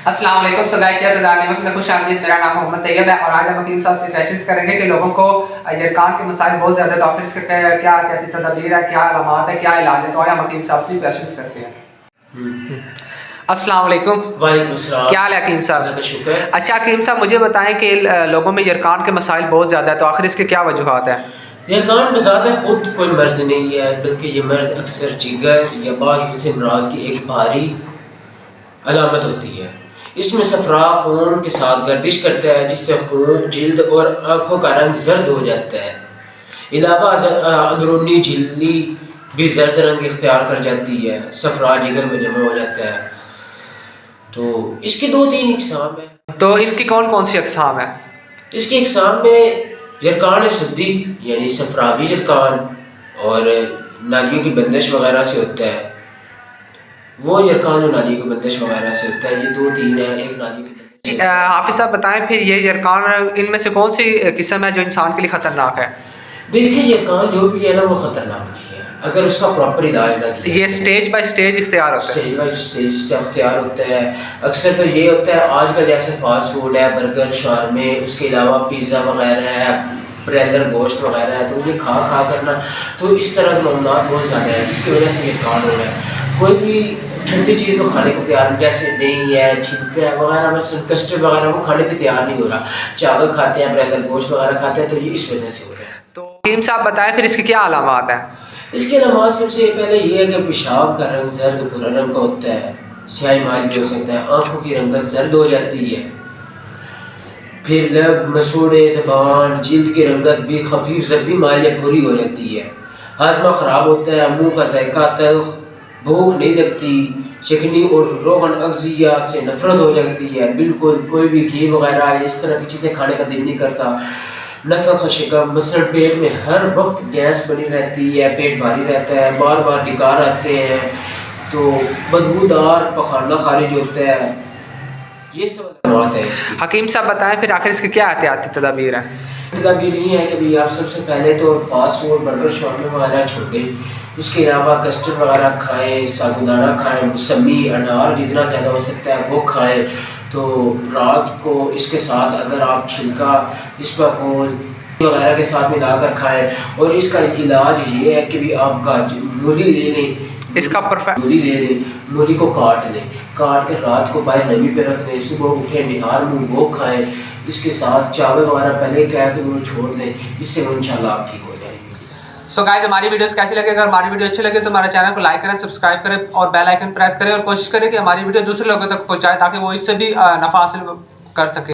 अस्सलाम वालेकुम। So guys, में खुश आमदीद। मेरा नाम मोहम्मद तैयब है और आज हम हकीम साहब से क्वेश्चंस करेंगे कि लोगों को यरकान के मसाइल बहुत ज़्यादा, तो आखिर इसका क्या तदबीर है, क्या अलामात है, क्या इलाज है। तो आइए हम हकीम साहब से क्वेश्चंस करते हैं। अस्सलाम वालेकुम। वालेकुम अस्सलाम। क्या हाल है हकीम साहब? अल्लाह का शुक्र। अच्छा हकीम साहब, मुझे बताएं कि लोगों में यरकान के मसाइल बहुत ज़्यादा है, तो आखिर इसके क्या वजूहात हैं? यरकान बज़ाते खुद कोई मर्ज़ नहीं है, बल्कि ये मर्ज़ अक्सर जिगर या बाज़ किस्म अमराज़ की एक भारी अलामत होती है। इसमें सफरा खून के साथ गर्दिश करता है, जिससे खून, जिल्द और आँखों का रंग जर्द हो जाता है। इलावा अंदरूनी झिल्ली भी जर्द रंग इख्तियार कर जाती है, सफरा जिगर में जमा हो जाता है। तो इसके 2-3 इक़साम हैं। तो इसकी कौन कौन सी अक़साम है? इसकी इक़साम में यरकान सुद्दी यानी सफरावी यरकान और नालियों की बंदिश वगैरह से होता है। वो यरकान जो नालियों की बंदिश वगैरह से होता है, ये 2-3 है। एक नालियों की बंदिश। हाफिज़ साहब बताएं फिर ये यरकान इनमें से कौन सी किस्म है जो इंसान के लिए ख़तरनाक है? देखिए, यरकान जो भी है ना, वो ख़तरनाक है अगर उसका प्रॉपर इलाज ना किया। ये स्टेज बाय स्टेज इख्तियार होता है? स्टेज बाय स्टेज इख्तियार होता है। अक्सर तो ये होता है, आजकल जैसे फास्ट फूड है, बर्गर, शावरमे, उसके अलावा पिज़्ज़ा वगैरह है, ब्रेलर गोश्त वगैरह है, तो ये खा करना, तो इस तरह के मामला बहुत ज़्यादा है, जिसकी वजह से यरकान हो रहा है। कोई भी ठंडी चीज़ को खाने को तैयार नहीं, जैसे दही है, छिलका है वगैरह, बस कस्टर्ड वगैरह, वो खाने पर तैयार नहीं हो रहा। चावल खाते हैं, ब्रेलर गोश्त वगैरह खाते हैं, तो ये इस वजह से हो रहा है। तो हकीम साहब बताएं फिर इसकी क्या अलामात है? इसके अलावा सबसे पहले ये है कि पेशाब का रंग जर्द भूरा रंग का होता है, स्याही माल भी हो सकता है, आँखों की रंगत जर्द हो जाती है। फिर लब, मसूड़े, ज़बान, जिल्द की रंगत भी खफीफ जर्दी माल या भूरी हो जाती है। हाजमा ख़राब होता है, मुँह का जायका तल्ख, भूख नहीं लगती, चिकनी और रोगन अग़ज़िया से नफरत हो जाती है। बिल्कुल कोई भी घी वगैरह इस तरह की चीज़ें खाने का दिल नहीं करता। नफ़क़ शिकम, मसलन पेट में हर वक्त गैस बनी रहती है, पेट भारी रहता है, बार बार डिकार आते हैं, तो बदबूदार पखाना खारिज होता है। ये सब बात है इसकी। हकीम साहब बताएं फिर आखिर इसकी क्या एहतियाती तदबीर है? तदबीर ये है कि भाई आप सबसे पहले तो फास्ट फूड, बर्गर, शावरमे वगैरह छोड़ें। उसके अलावा कस्टर्ड वगैरह खाएँ, साबूदाना खाएँ, मौसमी, अनार जितना ज़्यादा हो सकता है वो खाएँ। तो रात को इसके साथ अगर आप छिलका, इसबगोल वगैरह के साथ मिलाकर खाएँ। और इसका इलाज ये है कि भी आप मूली ले लें, इसका मूली ले लें, मूली को काट लें, काट के रात को बाहर नमी पे रख दें, सुबह उठे निहार मुँह वो खाएँ। इसके साथ चावल वगैरह पहले क्या है कि वो छोड़ दें, इससे इंशाल्लाह आप ठीक हो जाएंगे। सो गाइस, हमारी वीडियोस कैसी लगे? अगर हमारी वीडियो अच्छी लगे तो हमारे चैनल को लाइक करें, सब्सक्राइब करें और बेल आइकन प्रेस करें, और कोशिश करें कि हमारी वीडियो दूसरे लोगों तक पहुंचाएं ताकि वो इससे भी नफा हासिल कर सकें।